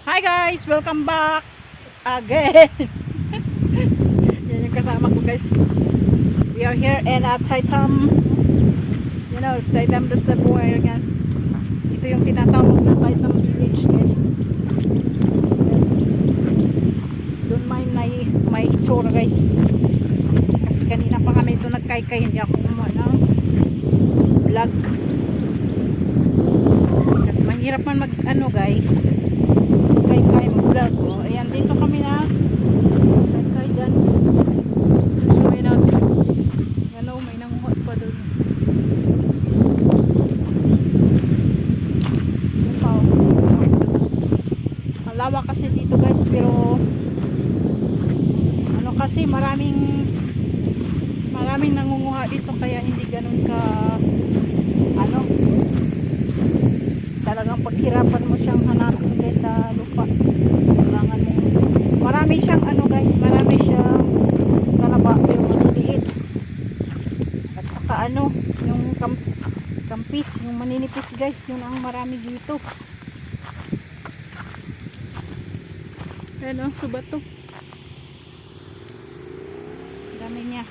Hi guys! Welcome back again! Yan yung kasama ko guys. We are here in Taitam. You know, Taitam the Subway again. Ito yung tinatawag na Taitam Village guys. Doon may itsura guys. Kasi kanina pa kami ito nagkaykay. Hindi ako kumuha ng vlog. Kasi mahirap man mag ano guys. Kay mag-vlog. Oh, ayan, dito kami na kay dyan. May nag ano, may nanguhot pa doon. Malawa kasi dito guys, pero ano kasi maraming nangunguha dito, kaya hindi ganun ka ano, talagang paghirapan mo siyang hanapin guys sa lupa. Kailangan mo, marami siyang ano guys, marami siyang talaba pero maliliit, at saka ano, yung kampis, yung maninipis guys, yun ang marami dito. Ayan o, ito ba ito? Dami niya.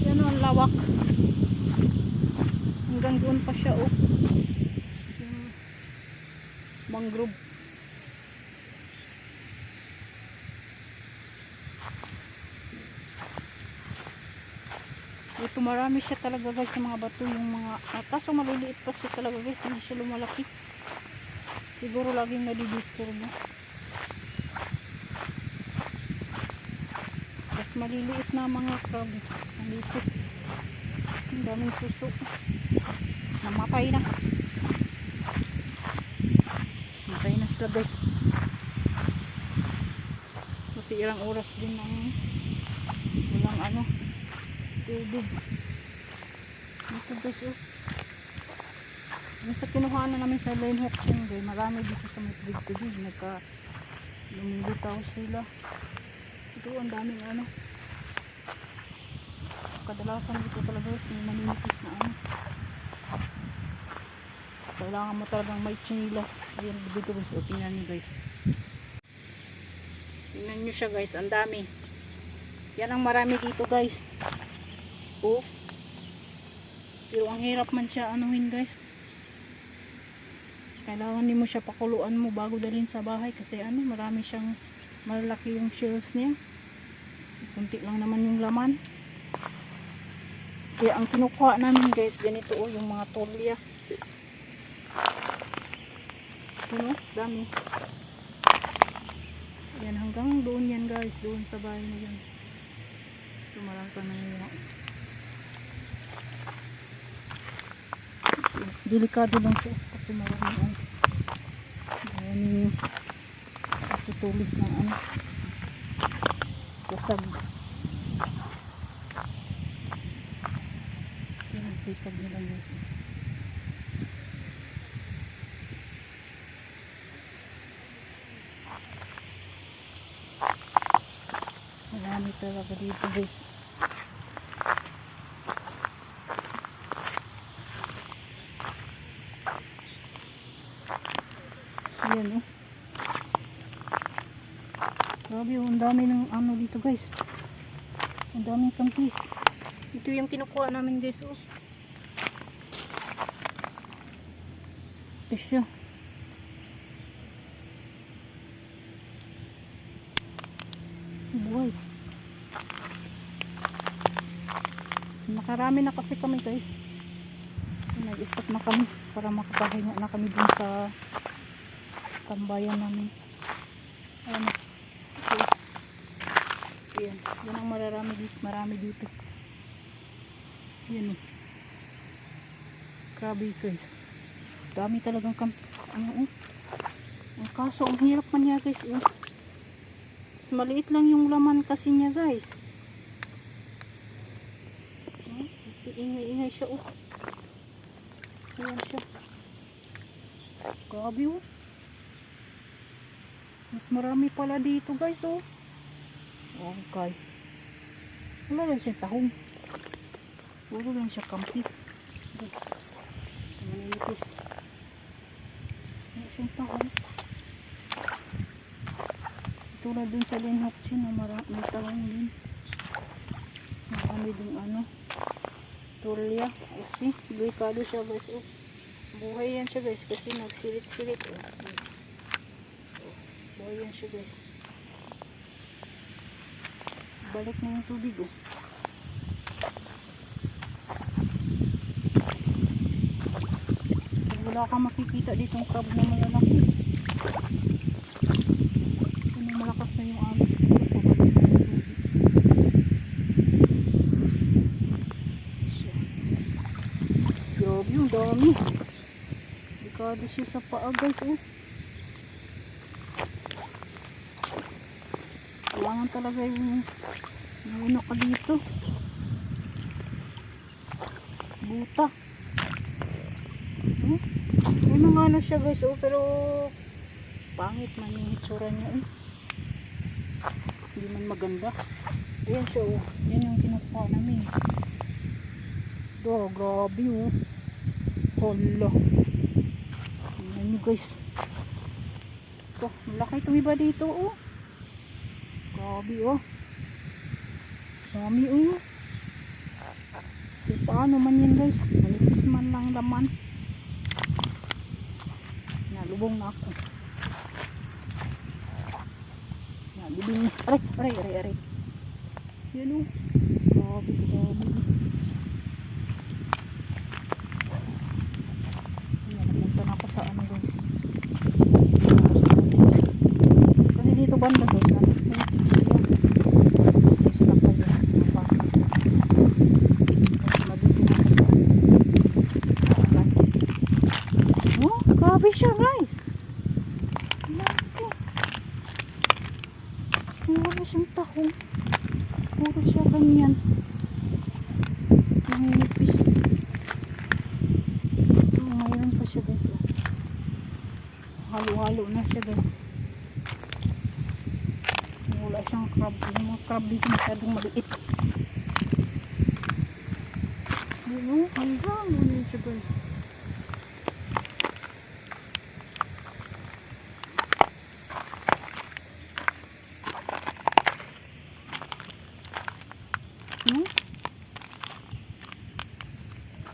Yan o, ang lawak. Hanggang doon pa siya o. Yung mangrove. Ito marami siya talaga guys, yung mga bato, yung mga kaso maliliit pa siya talaga guys, hindi siya lumalaki. Siguro laging nadidisturb mo. Tapos maliliit na mga crabs nandito. Ang daming suso. Namatay na. Namatay na sila guys. Kasi ilang oras din ng walang ano, tubig. Ito guys oh. Yung sa kinuha na namin sa line hook chingay, marami dito sa may tubig. Lumilitaw sila. Ito ang daming ano. Kadalasan dito talaga guys, may maninipis na ano. Kailangan mo talagang may chinilas. Ayan dito guys, o tingnan nyo guys. Tingnan nyo siya guys, ang dami. Yan ang marami dito guys. Oh. Pero ang hirap man siya anuhin guys. Kailangan din mo siya pakuluan mo bago dalhin sa bahay kasi ano, marami siyang malaki yung shells niya. Kunti lang naman yung laman. Kaya ang kinukuha namin guys, ganito oh, yung mga tolya. Ano, dami. Yan, hanggang doon yan guys, doon sa bahay na yan. Ito marami pa nangyayari. Delikado lang siya kasi maraming tutulis ng ano, kasag. Yan ang sipag nila guys. Marami talaga dito guys. Ayan oh. Grabe oh, ang dami ng ano dito guys. Ang daming kampis. Ito yung kinukuha namin guys oh. Ito siya. Buhay. Nakarami na kasi kami guys. Nag-stop na kami para makapahinga na kami dun sa tambayan namin. Ayan. Okay. Ayan. Yan ang marami dito. Ayan. Grabe guys. Dami talagang ano. Ang kaso, ang hirap man niya guys. Mas maliit lang yung laman kasi niya guys. Ingay-ingay siya oh. Ayan siya. Grabe oh. Mas marami pala dito guys oh. Okay. Wala lang siya tahong. Puro lang siya kampis. Manipis. Wala siyang tahong. Tulad dun sa linhok chin, may tahong din. Marami din ano. Tulya. Kasi, delikado siya guys. Oh. Buhay yan siya guys kasi nagsilit-silit. Oh. Buhay yan siya guys. Balik na yung tubig. Oh. Wala kang makikita ditong crab na malalaki. Ano, malakas na yung alas kasi pabalik na yung tubig. So, grabe yung dami. Delikado siya sa paa guys. Oh. Kailangan talaga yung ano ka dito. Buta. May mga ano siya guys, oh, pero pangit man yung itsura niya. Eh. Hindi man maganda. Ayan siya, oh. Yan yung kinukuha namin. Do, grabe, oh. Hala. Ayan nyo guys. Ito, malaki itong iba dito, oh. Grabe, oh. Dami, oh. So, paano man yan guys? Manipis man lang laman. Nalubong na ako. Nalibing. Aray. Yan o. Grabe. Yan, napunta na ako sa ano guys. Kasi dito banda guys. Natik siya. Kasi sila pa yun. Mabiti na ako sa oh, grabe siya guys. Wala siyang tahong. Puro siya ganyan. Nanginipis. Mayroon pa siya guys. Halo-halo na siya guys. Wala siyang crab. Yung mga crab dito masyadong maliit. Hanggang ano siya guys.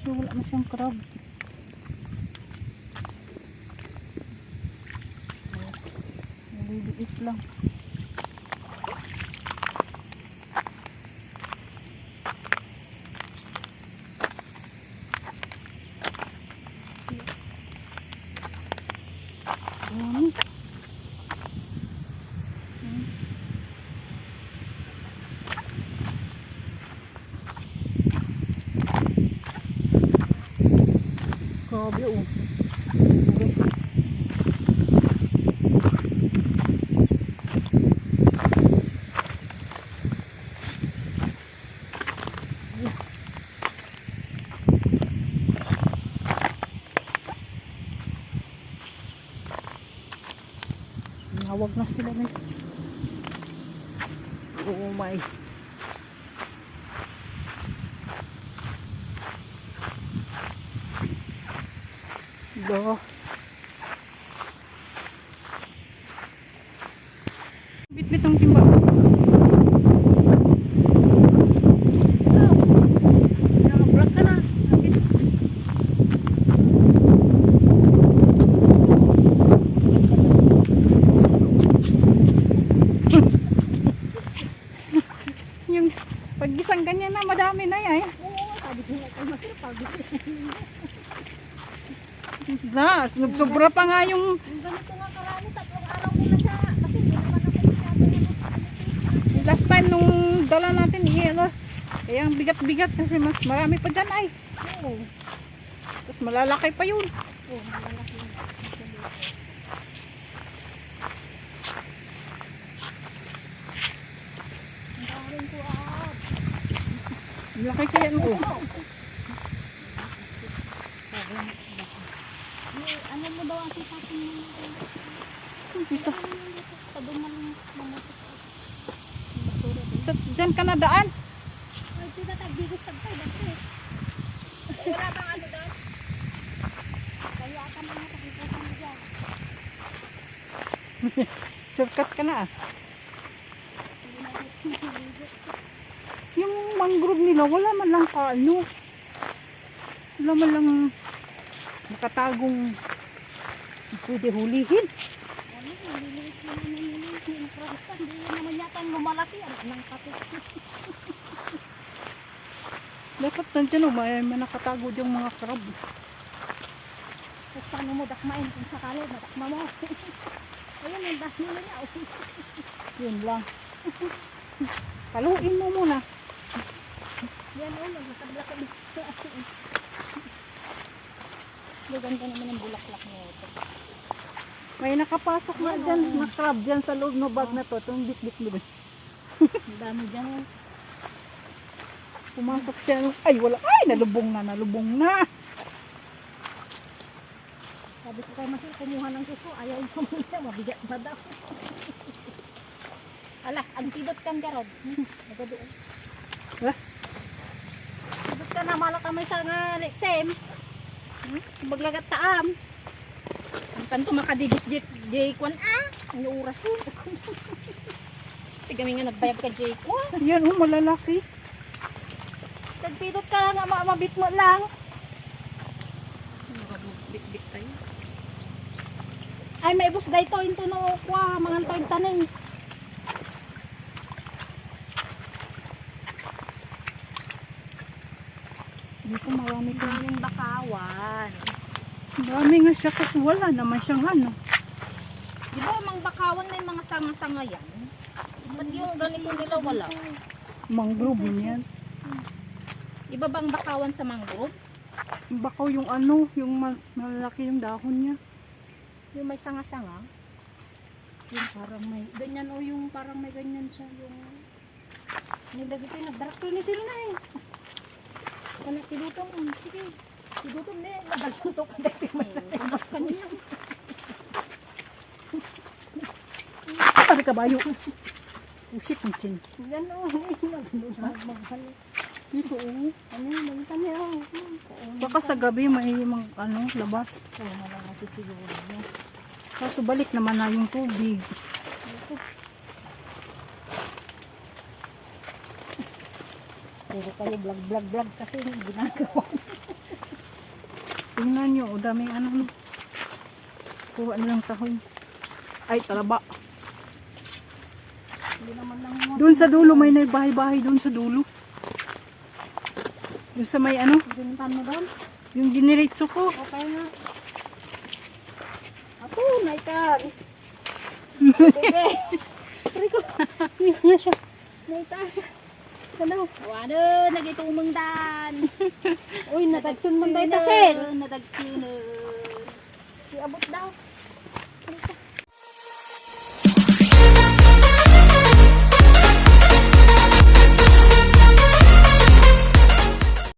So, wala na siyang crab. Naliliit lang. Grabe, oh. Guys. Nawag na sila guys. Oh my. Do. Bit-bit ang timba. Naka-block ka na. Yung pag-isang ganyan na, madami na yan. Oo, sabi ko nga kayo masarap pag-isang. Na, sobra pa nga yung Ganito nga karami, 3 araw mo na siya. Kasi hindi naman ako masyado. last time nung dala natin ano, kaya ang bigat-bigat kasi mas marami pa dyan ay. Oo. Tapos malalaki pa yun. Oo, malalaki yun. Ang daming ko up. Ang laki kaya no. Ano mo daw ang sisapin mo? Dito. Sa duman mamasok. Dyan ka na daan. Ay, na tagbigos tagpay. Wala bang ano doon? Kaya ata mga takipusan mo dyan. Shortcut ka na ah. Yung mangrove nila, wala man lang kaano. Wala man lang nakatagong pwede hulihin. Ano, naliliit naman naliliit. Yung krabistan, hindi naman yata lumalaki. Ano nang kapit. Dapat nandiyan o, may nakatago yung mga crab. Tapos paano mo dakmain kung sakali, madakma mo. Ayun, ang dahil nila. Yun lang. Paluin mo muna. Yan o, nagkakadlakad sa akin. Gaganda naman ang bulaklak niya ito. May nakapasok na dyan, na crab dyan sa loob ng bag na to. Itong bit-bit mo dun. Ang dami dyan o. Pumasok siya. Ay, wala. Ay, nalubong na. Sabi ko kay Masil, kumuha ng suso. Ayaw yung pamilya, mabigat ba daw. Ala, ang kidot kang garod. Nagadoon. Wala. Kidot ka na, malak kamay sa nga sem. Baglagat taam. Ang kanto makadigos J1 ah. Ang oras yun. Tigami nga nagbayag ka J1. Yan oh, malalaki. Nagpidot ka lang, mabit mo lang. Bit-bit tayo. Ay, may bus dito. Into no, kwa, mga toy taning. Dito marami ka. Daming bakawan. Marami nga siya kasi wala naman siyang ano. Di ba mang bakawan may mga sanga-sanga yan? Ba't yung ganito nila wala? Mangrove yan. Iba bang bakawan sa mangrove? Bakaw yung ano, yung malaki yung dahon niya. Yung may sanga-sanga? Yung parang may, ganyan o yung parang may ganyan siya. Yung, nilagay ko, nagdarakto ni sila na eh. Anak, tidutong, sige. Tidutong na eh, nagagsuntok ka dahil may sa tindak ka niya. Pari kabayo. Usit ang chin. Yan o, maghalo. Dito oh. Ano yun, nagita niya o. Baka sa gabi may mga ano, labas. Kaya na lang natin siguro niya. Kaso balik naman na yung tubig. Puro kayo vlog kasi ginagawa. Tingnan nyo, o daming ano. No. Kuha nilang tahoy. Ay, talaba. Hindi naman lang mo. Doon sa dulo, may bahay-bahay doon sa dulo. Doon sa may ano, Gintan mo doon? yung diniritso ko. Okay nga. Ako, naitan. Bebe. Rico. Nga siya. Naitas. Ano? Wano, nagitumang dan. Uy, natagsun mo tayo tasin. Natagsunan. Iabot daw.